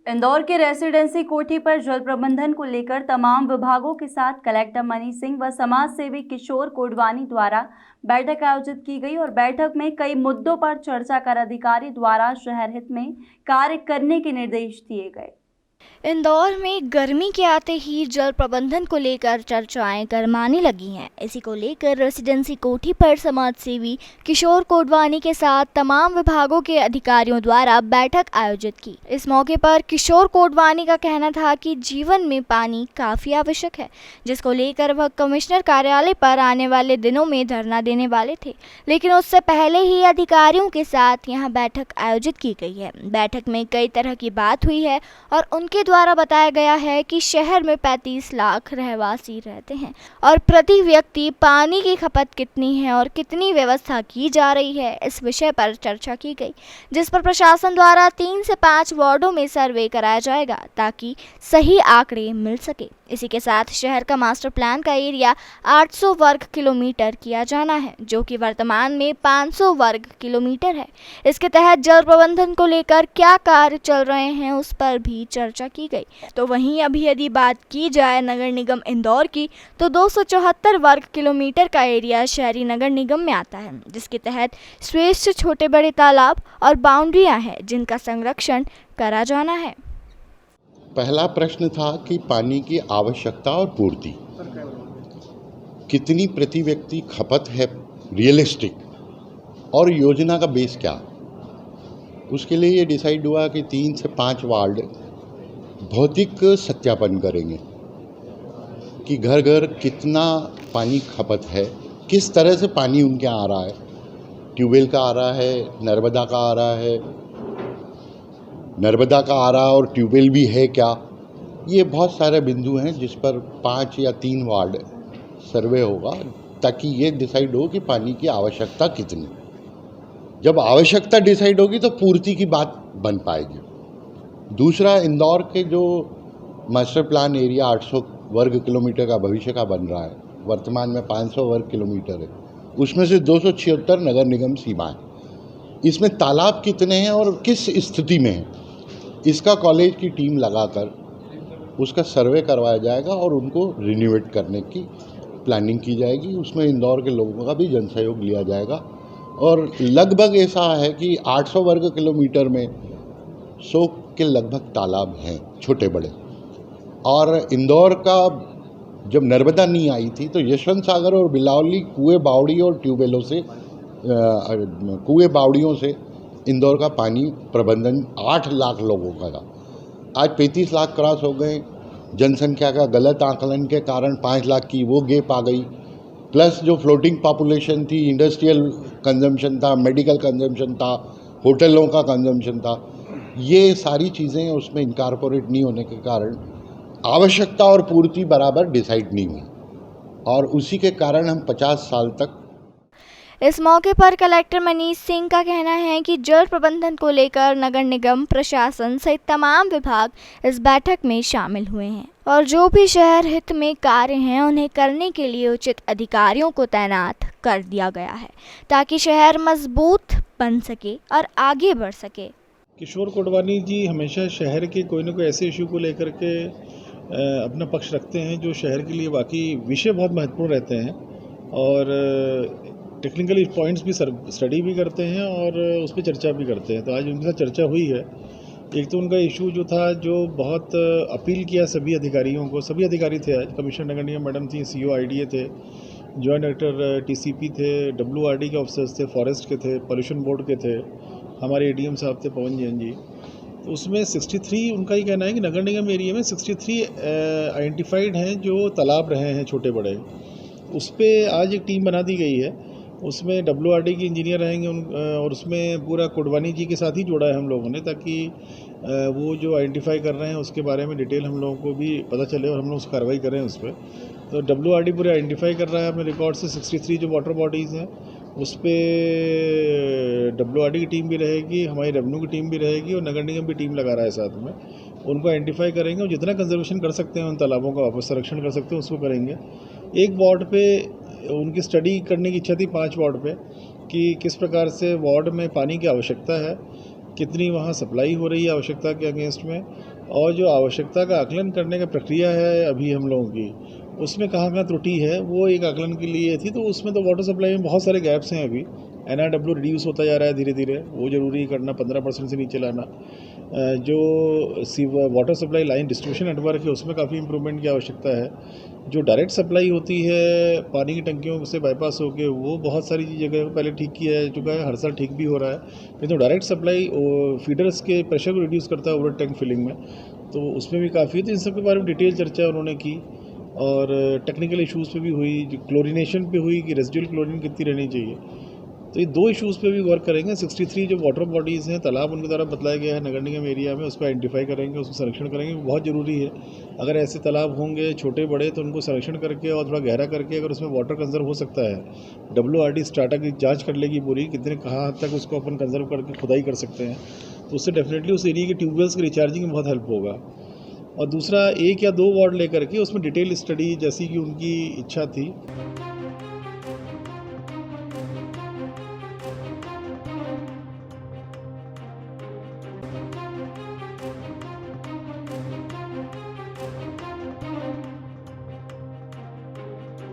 इंदौर के रेसिडेंसी कोठी पर जल प्रबंधन को लेकर तमाम विभागों के साथ कलेक्टर मनीष सिंह व समाज सेवी किशोर कोडवानी द्वारा बैठक आयोजित की गई और बैठक में कई मुद्दों पर चर्चा कर अधिकारी द्वारा शहर हित में कार्य करने के निर्देश दिए गए। इंदौर में गर्मी के आते ही जल प्रबंधन को लेकर चर्चाएं गरमाने लगी हैं। इसी को लेकर रेसिडेंसी कोठी पर समाज सेवी किशोर कोडवानी के साथ तमाम विभागों के अधिकारियों द्वारा बैठक आयोजित की। इस मौके पर किशोर कोडवानी का कहना था कि जीवन में पानी काफी आवश्यक है, जिसको लेकर वह कमिश्नर कार्यालय पर आने वाले दिनों में धरना देने वाले थे, लेकिन उससे पहले ही अधिकारियों के साथ यहां बैठक आयोजित की गई है। बैठक में कई तरह की बात हुई है और उनके द्वारा बताया गया है कि शहर में 35 लाख रहवासी रहते हैं और प्रति व्यक्ति पानी की खपत कितनी है और कितनी व्यवस्था की जा रही है, इस विषय पर चर्चा की गई, जिस पर प्रशासन द्वारा 3 से 5 वार्डों में सर्वे कराया जाएगा ताकि सही आंकड़े मिल सके। इसी के साथ शहर का मास्टर प्लान का एरिया 800 वर्ग किलोमीटर किया जाना है, जो कि वर्तमान में 500 वर्ग किलोमीटर है। इसके तहत जल प्रबंधन को लेकर क्या कार्य चल रहे हैं उस पर भी चर्चा की गई। तो वहीं अभी यदि बात की जाए नगर निगम इंदौर की, तो 274 वर्ग किलोमीटर का एरिया शहरी नगर निगम में आता है, जिसके तहत श्रेष्ठ छोटे बड़े तालाब और बाउंड्रियां हैं जिनका संरक्षण करा जाना है। पहला प्रश्न था कि पानी की आवश्यकता और पूर्ति कितनी प्रति व्यक्ति खपत है रियलिस्टिक, और योजना का बेस क्या। उसके लिए ये डिसाइड हुआ कि 3 से 5 वार्ड भौतिक सत्यापन करेंगे कि घर घर कितना पानी खपत है, किस तरह से पानी उनके यहाँ आ रहा है, ट्यूबवेल का आ रहा है, नर्मदा का आ रहा है, नर्मदा का आ रहा है और ट्यूबवेल भी है क्या। ये बहुत सारे बिंदु हैं जिस पर 5 या 3 वार्ड सर्वे होगा ताकि ये डिसाइड हो कि पानी की आवश्यकता कितनी। जब आवश्यकता डिसाइड होगी तो पूर्ति की बात बन पाएगी। दूसरा, इंदौर के जो मास्टर प्लान एरिया 800 वर्ग किलोमीटर का भविष्य का बन रहा है, वर्तमान में 500 वर्ग किलोमीटर है, उसमें से 276 नगर निगम सीमा है। इसमें तालाब कितने हैं और किस स्थिति में हैं, इसका कॉलेज की टीम लगाकर उसका सर्वे करवाया जाएगा और उनको रिन्यूएट करने की प्लानिंग की जाएगी। उसमें इंदौर के लोगों का भी जनसहयोग लिया जाएगा और लगभग ऐसा है कि 800 वर्ग किलोमीटर में 100 के लगभग तालाब हैं छोटे बड़े। और इंदौर का जब नर्मदा नहीं आई थी तो यशवंत सागर और बिलावली कुएं बावड़ी और ट्यूबवेलों से कुएं बावड़ियों से इंदौर का पानी प्रबंधन 8 लाख लोगों का था। आज 35 लाख क्रॉस हो गए। जनसंख्या का गलत आकलन के कारण 5 लाख की वो गैप आ गई, प्लस जो फ्लोटिंग पॉपुलेशन थी, इंडस्ट्रियल कंजम्पशन था, मेडिकल कंजम्पशन था, होटलों का कंजम्पशन था, ये सारी चीज़ें उसमें इनकॉर्पोरेट नहीं होने के कारण आवश्यकता और पूर्ति बराबर डिसाइड नहीं हुई और उसी के कारण हम 50 साल तक। इस मौके पर कलेक्टर मनीष सिंह का कहना है कि जल प्रबंधन को लेकर नगर निगम प्रशासन सहित तमाम विभाग इस बैठक में शामिल हुए हैं और जो भी शहर हित में कार्य हैं उन्हें करने के लिए उचित अधिकारियों को तैनात कर दिया गया है ताकि शहर मजबूत बन सके और आगे बढ़ सके। किशोर कोडवानी जी हमेशा शहर के कोई ना कोई ऐसे इशू को लेकर के अपना पक्ष रखते हैं जो शहर के लिए वाकई विषय बहुत महत्वपूर्ण रहते हैं और टेक्निकली पॉइंट्स भी स्टडी भी करते हैं और उस पर चर्चा भी करते हैं। तो आज उनके साथ चर्चा हुई है। एक तो उनका इशू जो था, जो बहुत अपील किया सभी अधिकारियों को, सभी अधिकारी थे आज, कमिश्नर नगर निगम मैडम थी, सीओ आईडीए थे, जॉइंट डायरेक्टर टीसीपी थे, डब्ल्यूआरडी के ऑफिसर्स थे, फॉरेस्ट के थे, पोल्यूशन बोर्ड के थे, हमारे एडीएम साहब थे पवन जैन जी। तो उसमें 63 उनका ही कहना है कि नगर निगम एरिया में 63 आइडेंटिफाइड हैं जो तालाब रहे हैं छोटे बड़े। उस पर आज एक टीम बना दी गई है, उसमें डब्ल्यूआरडी के इंजीनियर रहेंगे और उसमें पूरा कोडवानी जी के साथ ही जोड़ा है हम लोगों ने, ताकि वो जो आइडेंटिफाई कर रहे हैं उसके बारे में डिटेल हम लोगों को भी पता चले और हम लोग उस कार्रवाई करें उस पर। तो डब्ल्यूआरडी पूरे आइडेंटिफाई कर रहा है अपने रिकॉर्ड से 63 जो वाटर बॉडीज़ हैं, उस पर डब्ल्यूआरडी की टीम भी रहेगी, हमारी रेवेन्यू की टीम भी रहेगी और नगर निगम भी टीम लगा रहा है साथ में। उनको आइडेंटिफाई करेंगे और जितना कंजर्वेशन कर सकते हैं उन तालाबों का वापस संरक्षण कर सकते हैं उसको करेंगे। एक वार्ड पे उनकी स्टडी करने की इच्छा थी 5 वार्ड पे कि किस प्रकार से वार्ड में पानी की आवश्यकता है, कितनी वहाँ सप्लाई हो रही है आवश्यकता के अगेंस्ट में, और जो आवश्यकता का आकलन करने का प्रक्रिया है अभी हम लोगों की, उसमें कहाँ त्रुटि है वो एक आकलन के लिए थी। तो उसमें तो वाटर सप्लाई में बहुत सारे गैप्स हैं अभी। NRW रिड्यूस होता जा रहा है धीरे धीरे, वो ज़रूरी करना, 15% से नीचे लाना। जो water supply line distribution network है उसमें काफ़ी इंप्रूवमेंट की आवश्यकता है। जो डायरेक्ट सप्लाई होती है पानी की टंकियों से बाईपास होके, वो बहुत सारी जगह पहले ठीक किया जा चुका है, हर साल ठीक भी हो रहा है। लेकिन तो डायरेक्ट सप्लाई फीडर्स के प्रेशर को रिड्यूस करता है ओवर टैंक फिलिंग में, तो उसमें भी काफ़ी, तो इन सब के बारे में डिटेल चर्चा उन्होंने की। और टेक्निकल इश्यूज़ पे भी हुई, जो क्लोरीनेशन पे हुई कि रेसिडुअल क्लोरीन कितनी रहनी चाहिए। तो ये 2 इश्यूज़ पे भी गौर करेंगे। 63 जो वाटर बॉडीज़ हैं, तालाब उनके द्वारा बताया गया है नगर निगम एरिया में, उसको आइडेंटिफाई करेंगे, उसको संरक्षण करेंगे, बहुत ज़रूरी है। अगर ऐसे तालाब होंगे छोटे बड़े तो उनको संरक्षण करके और थोड़ा गहरा करके अगर उसमें वाटर कंजर्व हो सकता है, WRD स्टार्टा की जाँच कर लेगी पूरी, कितने कहाँ हद तक उसको अपन कंजर्व करके खुदाई कर सकते हैं, तो उससे डेफिनेटली उस एरिया के ट्यूबवेल्स की रिचार्जिंग में बहुत हेल्प होगा। और दूसरा 1 या 2 वार्ड लेकर के उसमें डिटेल स्टडी जैसी कि उनकी इच्छा थी।